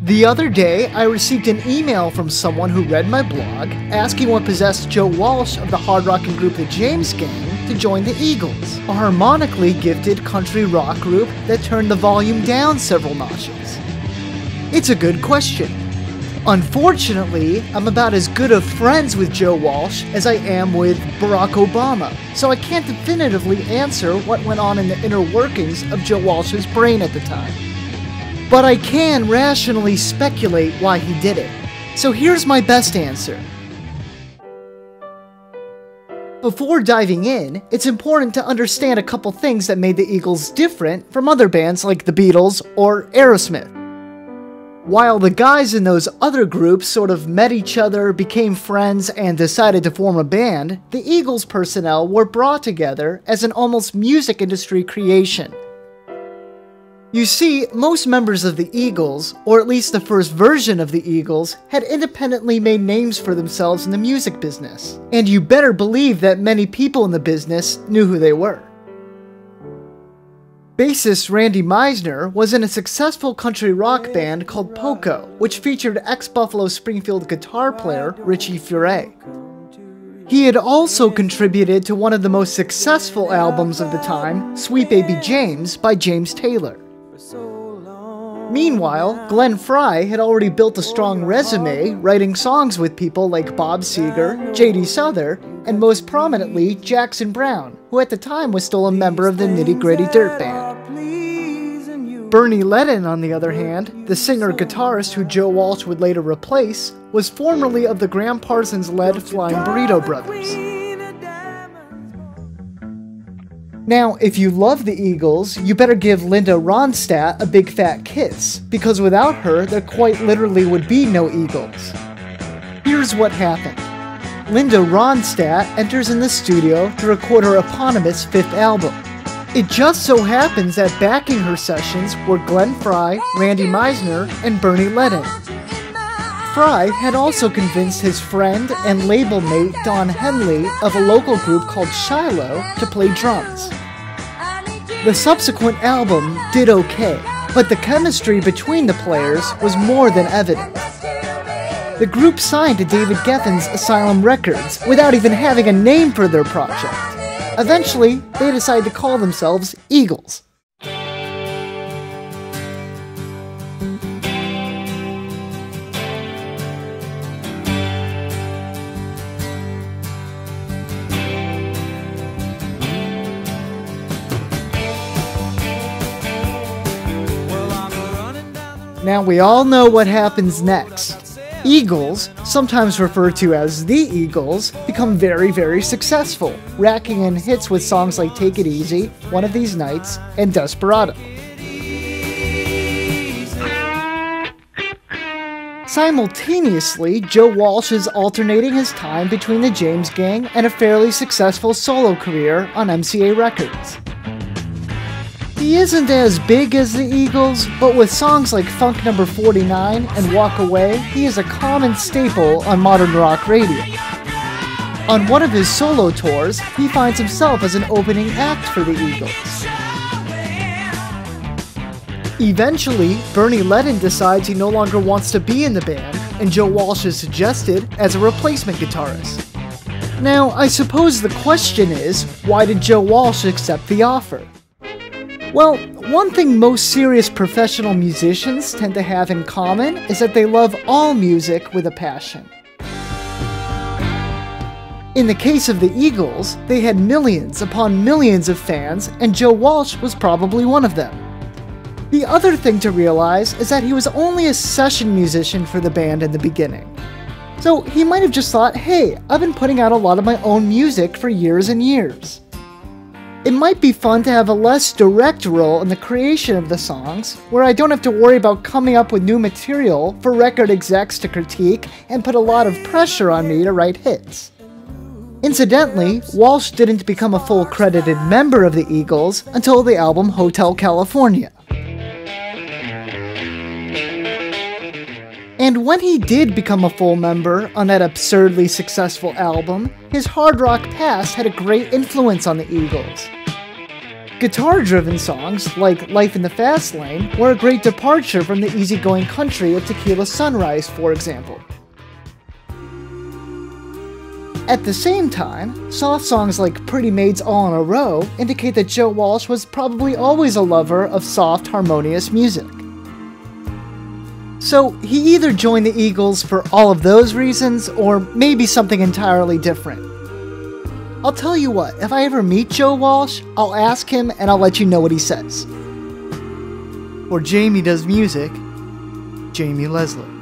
The other day, I received an email from someone who read my blog asking what possessed Joe Walsh of the hard rocking group The James Gang to join the Eagles, a harmonically gifted country rock group that turned the volume down several notches. It's a good question. Unfortunately, I'm about as good of friends with Joe Walsh as I am with Barack Obama, so I can't definitively answer what went on in the inner workings of Joe Walsh's brain at the time. But I can rationally speculate why he did it. So here's my best answer. Before diving in, it's important to understand a couple things that made the Eagles different from other bands like the Beatles or Aerosmith. While the guys in those other groups sort of met each other, became friends, and decided to form a band, the Eagles personnel were brought together as an almost music industry creation. You see, most members of the Eagles, or at least the first version of the Eagles, had independently made names for themselves in the music business. And you better believe that many people in the business knew who they were. Bassist Randy Meisner was in a successful country rock band called Poco, which featured ex-Buffalo Springfield guitar player Richie Furay. He had also contributed to one of the most successful albums of the time, Sweet Baby James by James Taylor. Meanwhile, Glenn Frey had already built a strong resume, writing songs with people like Bob Seger, J.D. Souther, and most prominently Jackson Browne, who at the time was still a member of the Nitty Gritty Dirt Band. Bernie Leadon, on the other hand, the singer-guitarist who Joe Walsh would later replace, was formerly of the Gram Parsons-led Flying Burrito Brothers. Now, if you love the Eagles, you better give Linda Ronstadt a big fat kiss, because without her, there quite literally would be no Eagles. Here's what happened. Linda Ronstadt enters in the studio to record her eponymous fifth album. It just so happens that backing her sessions were Glenn Frey, Randy Meisner, and Bernie Leadon. Frey had also convinced his friend and label mate Don Henley of a local group called Shiloh to play drums. The subsequent album did okay, but the chemistry between the players was more than evident. The group signed to David Geffen's Asylum Records without even having a name for their project. Eventually, they decided to call themselves Eagles. Now we all know what happens next. Eagles, sometimes referred to as the Eagles, become very, very successful, racking in hits with songs like Take It Easy, One of These Nights, and Desperado. Simultaneously, Joe Walsh is alternating his time between the James Gang and a fairly successful solo career on MCA Records. He isn't as big as the Eagles, but with songs like Funk No. 49 and Walk Away, he is a common staple on modern rock radio. On one of his solo tours, he finds himself as an opening act for the Eagles. Eventually, Bernie Leadon decides he no longer wants to be in the band, and Joe Walsh is suggested as a replacement guitarist. Now, I suppose the question is, why did Joe Walsh accept the offer? Well, one thing most serious professional musicians tend to have in common is that they love all music with a passion. In the case of the Eagles, they had millions upon millions of fans, and Joe Walsh was probably one of them. The other thing to realize is that he was only a session musician for the band in the beginning. So he might have just thought, hey, I've been putting out a lot of my own music for years and years. It might be fun to have a less direct role in the creation of the songs, where I don't have to worry about coming up with new material for record execs to critique and put a lot of pressure on me to write hits. Incidentally, Walsh didn't become a full credited member of the Eagles until the album Hotel California. And when he did become a full member on that absurdly successful album, his hard rock past had a great influence on the Eagles. Guitar-driven songs, like Life in the Fast Lane, were a great departure from the easygoing country of Tequila Sunrise, for example. At the same time, soft songs like Pretty Maids All in a Row indicate that Joe Walsh was probably always a lover of soft, harmonious music. So he either joined the Eagles for all of those reasons, or maybe something entirely different. I'll tell you what, if I ever meet Joe Walsh, I'll ask him and I'll let you know what he says. For Jamie Does Music, Jamie Leslie.